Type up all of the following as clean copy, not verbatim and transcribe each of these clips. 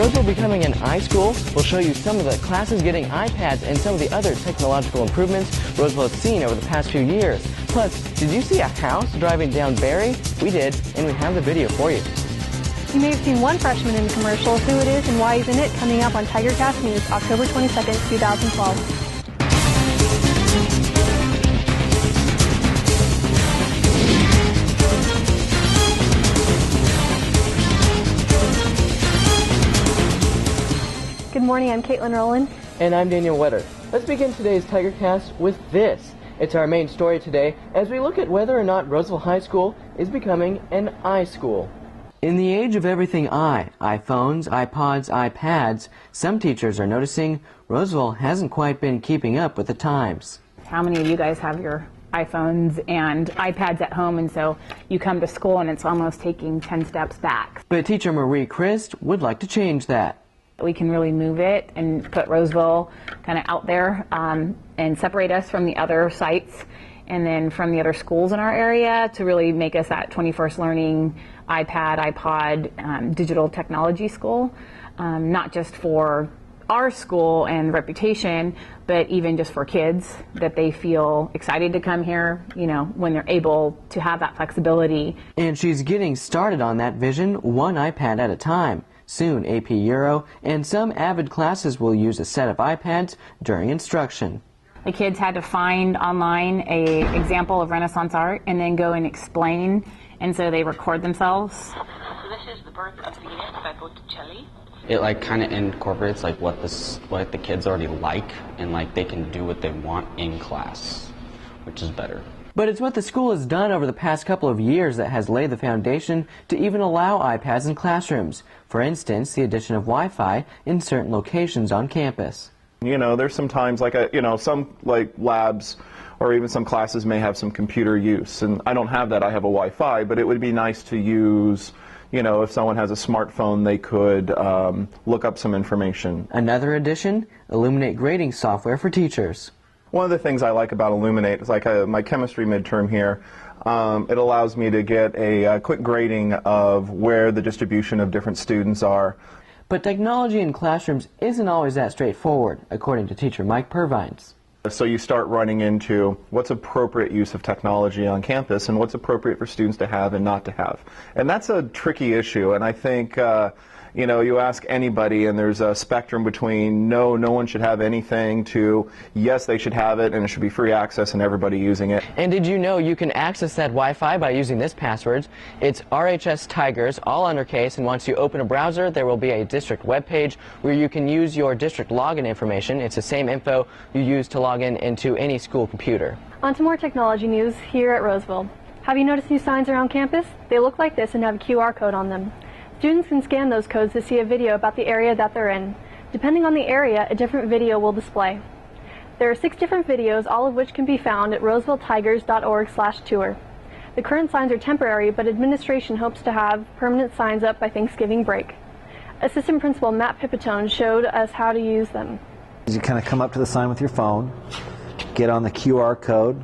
Roseville becoming an iSchool? We'll show you some of the classes getting iPads and some of the other technological improvements Roseville has seen over the past few years. Plus, did you see a house driving down Berry? We did, and we have the video for you. You may have seen one freshman in the commercial. Who it is and why he's in it, coming up on TigerCast News, October 22nd, 2012. Good morning, I'm Katelyn Rolen. And I'm Daniel Wetter. Let's begin today's TigerCast with this. It's our main story today as we look at whether or not Roseville High School is becoming an iSchool. In the age of everything iPhones, iPods, iPads, some teachers are noticing Roseville hasn't quite been keeping up with the times. How many of you guys have your iPhones and iPads at home, and so you come to school and it's almost taking 10 steps back? But teacher Marie Christ would like to change that. We can really move it and put Roseville kind of out there and separate us from the other sites and then from the other schools in our area to really make us that 21st learning iPad, iPod, digital technology school, not just for our school and reputation, but even just for kids, that they feel excited to come here, you know, when they're able to have that flexibility. And she's getting started on that vision one iPad at a time. Soon, AP Euro and some avid classes will use a set of iPads during instruction. The kids had to find online an example of Renaissance art and then go and explain, and so they record themselves. So this is The Birth of Venus by Botticelli. It kind of incorporates what the kids already like, and they can do what they want in class, which is better. But it's what the school has done over the past couple of years that has laid the foundation to even allow iPads in classrooms. For instance, the addition of Wi-Fi in certain locations on campus. You know, there's sometimes some labs or even some classes may have some computer use, and I don't have that. I have a Wi-Fi, but it would be nice to use, you know, if someone has a smartphone, they could look up some information. Another addition, Illuminate grading software for teachers. One of the things I like about Illuminate is my chemistry midterm here. It allows me to get a quick grading of where the distribution of different students are. But technology in classrooms isn't always that straightforward, according to teacher Mike Purvines. So you start running into what's appropriate use of technology on campus and what's appropriate for students to have and not to have. And that's a tricky issue, and I think you know, you ask anybody and there's a spectrum between no one should have anything to yes, they should have it and it should be free access and everybody using it. And did you know you can access that Wi-Fi by using this password? It's RHS Tigers, all undercase, and once you open a browser, there will be a district web page where you can use your district login information. It's the same info you use to log in into any school computer. On to more technology news here at Roseville. Have you noticed new signs around campus? They look like this and have a QR code on them. Students can scan those codes to see a video about the area that they're in. Depending on the area, a different video will display. There are 6 different videos, all of which can be found at rosevilletigers.org/tour. The current signs are temporary, but administration hopes to have permanent signs up by Thanksgiving break. Assistant Principal Matt Pipitone showed us how to use them. You kind of come up to the sign with your phone, get on the QR code,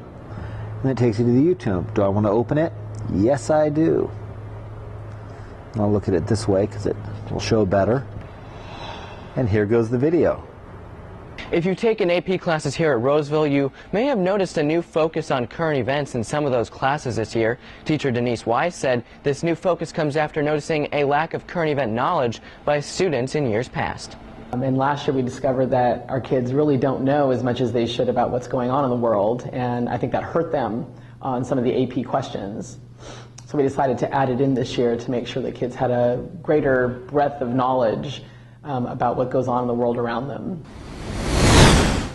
and it takes you to the YouTube. Do I want to open it? Yes, I do. I'll look at it this way because it will show better. And here goes the video. If you've taken AP classes here at Roseville, you may have noticed a new focus on current events in some of those classes this year. Teacher Denise Weiss said this new focus comes after noticing a lack of current event knowledge by students in years past. And last year we discovered that our kids really don't know as much as they should about what's going on in the world, and I think that hurt them on some of the AP questions. So we decided to add it in this year to make sure that kids had a greater breadth of knowledge about what goes on in the world around them.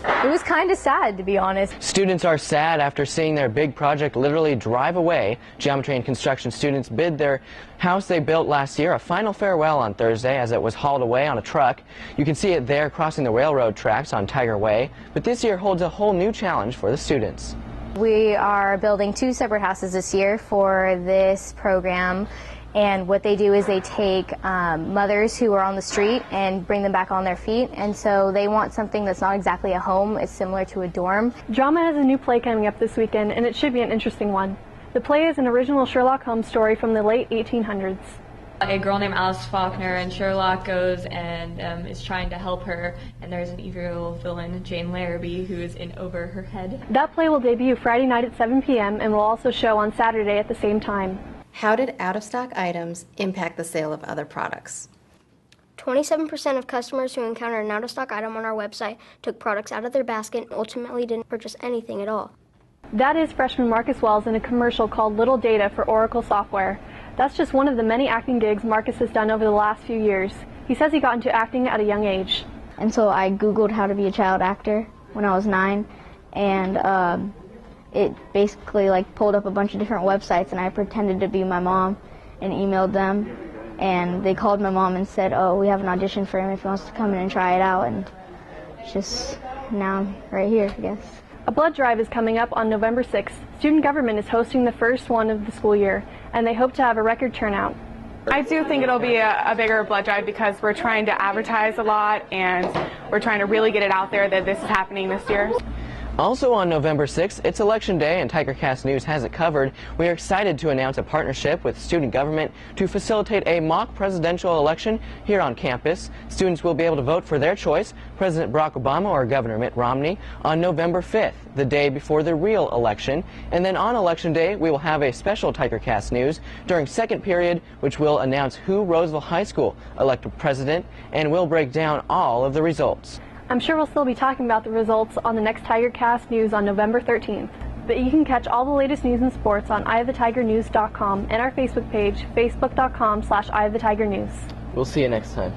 It was kind of sad, to be honest. Students are sad after seeing their big project literally drive away. Geometry and construction students bid their house they built last year a final farewell on Thursday as it was hauled away on a truck. You can see it there crossing the railroad tracks on Tiger Way. But this year holds a whole new challenge for the students. We are building 2 separate houses this year for this program, and what they do is they take mothers who are on the street and bring them back on their feet, and so they want something that's not exactly a home. It's similar to a dorm. Drama has a new play coming up this weekend, and it should be an interesting one. The play is an original Sherlock Holmes story from the late 1800s. A girl named Alice Faulkner, and Sherlock goes and is trying to help her, and there's an evil villain, Jane Larrabee, who is in over her head. That play will debut Friday night at 7 p.m. and will also show on Saturday at the same time. How did out-of-stock items impact the sale of other products? 27% of customers who encountered an out-of-stock item on our website took products out of their basket and ultimately didn't purchase anything at all. That is freshman Marcus Wells in a commercial called Little Data for Oracle Software. That's just one of the many acting gigs Marcus has done over the last few years. He says he got into acting at a young age. And so I Googled how to be a child actor when I was 9, and it basically pulled up a bunch of different websites, and I pretended to be my mom and emailed them, and they called my mom and said, oh, we have an audition for him if he wants to come in and try it out, and just now I'm right here, I guess. A blood drive is coming up on November 6th. Student government is hosting the first one of the school year, and they hope to have a record turnout. I do think it'll be a bigger blood drive because we're trying to advertise a lot, and we're trying to really get it out there that this is happening this year. Also on November 6th, it's Election Day and TigerCast News has it covered. We are excited to announce a partnership with student government to facilitate a mock presidential election here on campus. Students will be able to vote for their choice, President Barack Obama or Governor Mitt Romney, on November 5th, the day before the real election. And then on Election Day, we will have a special TigerCast News during second period, which will announce who Roseville High School elected president, and will break down all of the results. I'm sure we'll still be talking about the results on the next TigerCast News on November 13th. But you can catch all the latest news and sports on eyeofthetigernews.com and our Facebook page, facebook.com/eyeofthetigernews. We'll see you next time.